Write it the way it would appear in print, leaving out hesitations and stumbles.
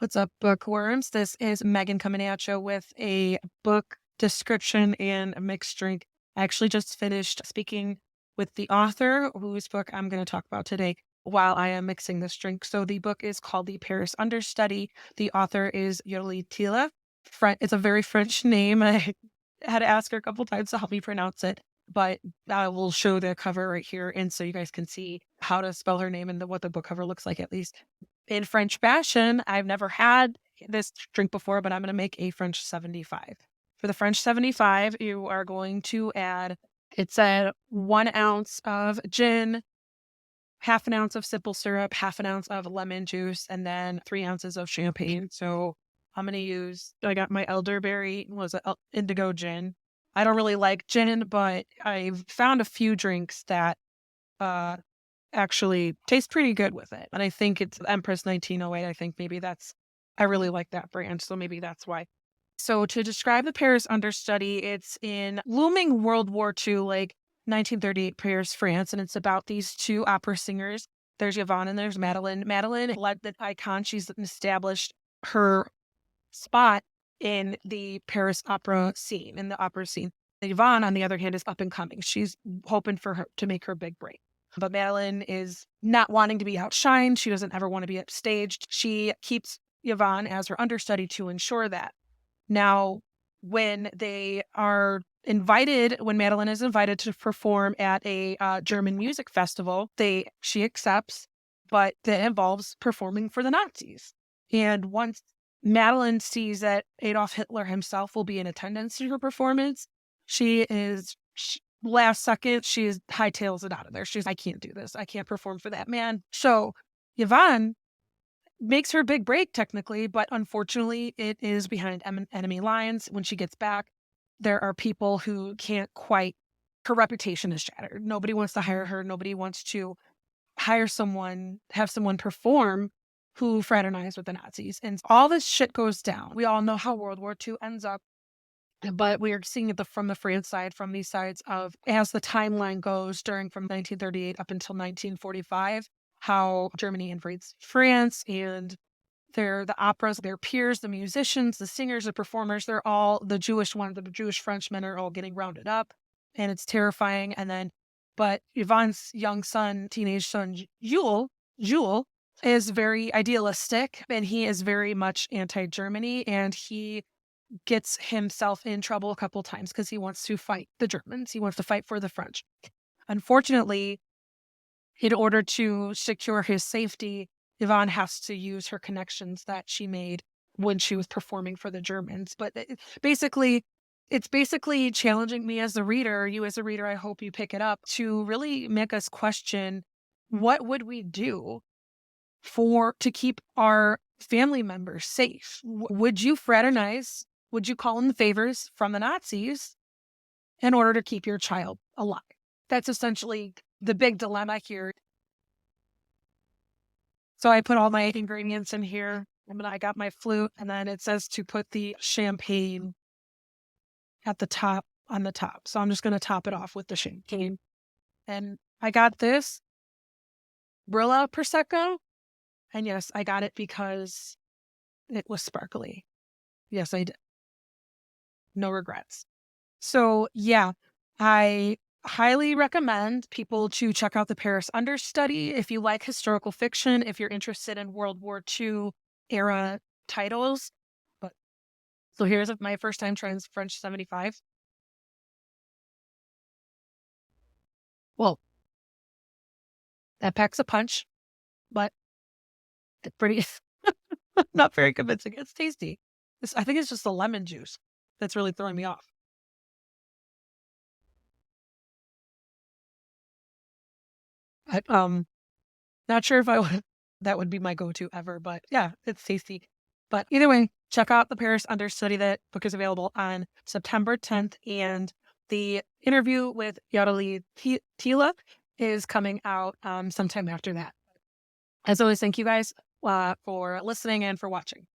What's up, bookworms? This is Megan coming at you with a book description and a mixed drink. I actually just finished speaking with the author, whose book I'm going to talk about today while I am mixing this drink. So the book is called The Paris Understudy. The author is Aurelie Thiele. It's a very French name. I had to ask her a couple times to help me pronounce it, but I will show the cover right here, and so you guys can see how to spell her name and what the book cover looks like at least. In French fashion, I've never had this drink before, but I'm going to make a French 75. For the French 75, you are going to add, it said 1 ounce of gin, half an ounce of simple syrup, half an ounce of lemon juice, and then 3 ounces of champagne. So I'm going to I got my elderberry, indigo gin. I don't really like gin, but I've found a few drinks that uh, actually tastes pretty good with it. And I think it's Empress 1908. I think I really like that brand. So maybe that's why. So to describe the Paris Understudy, it's in looming World War II, like 1938 Paris, France. And it's about these two opera singers. There's Yvonne and there's Madeline. Madeline led the icon. She's established her spot in the Paris opera scene, in the opera scene. Yvonne, on the other hand, is up and coming. She's hoping for her to make her big break. But Madeline is not wanting to be outshined. She doesn't ever want to be upstaged. She keeps Yvonne as her understudy to ensure that. Now, when Madeline is invited to perform at a German music festival, she accepts, but that involves performing for the Nazis. And once Madeline sees that Adolf Hitler himself will be in attendance to her performance, last second, she hightails it out of there. I can't do this. I can't perform for that man. So Yvonne makes her big break technically, but unfortunately it is behind enemy lines. When she gets back, there are people who can't quite, her reputation is shattered. Nobody wants to hire her. Nobody wants to have someone perform who fraternized with the Nazis. And all this shit goes down. We all know how World War II ends up. But we are seeing it from the France side, from these sides of, as the timeline goes from 1938 up until 1945, how Germany invades France, and the operas, their peers, the musicians, the singers, the performers, they're all the Jewish Frenchmen are all getting rounded up, and it's terrifying. But Yvonne's teenage son, Jules, is very idealistic, and he is very much anti-Germany, and he gets himself in trouble a couple times because he wants to fight the Germans. He wants to fight for the French. Unfortunately, in order to secure his safety, Yvonne has to use her connections that she made when she was performing for the Germans. But it's basically challenging me as a reader, you as a reader, I hope you pick it up, to really make us question, what would we do to keep our family members safe? Would you fraternize? Would you call in the favors from the Nazis in order to keep your child alive? That's essentially the big dilemma here. So I put all my ingredients in here. I got my flute, and then it says to put the champagne on the top. So I'm just going to top it off with the champagne. And I got this Brilla Prosecco. And yes, I got it because it was sparkly. Yes, I did. No regrets. So yeah, I highly recommend people to check out the Paris Understudy. If you like historical fiction, if you're interested in World War II era titles. So here's my first time trying French 75. Well, that packs a punch, but it's pretty, not very convincing. It's tasty. I think it's just the lemon juice that's really throwing me off. Not sure if that would be my go-to ever, but yeah, it's tasty. But either way, check out the Paris Understudy. That book is available on September 10th, and the interview with Aurelie Thiele is coming out sometime after that. As always, thank you guys for listening and for watching.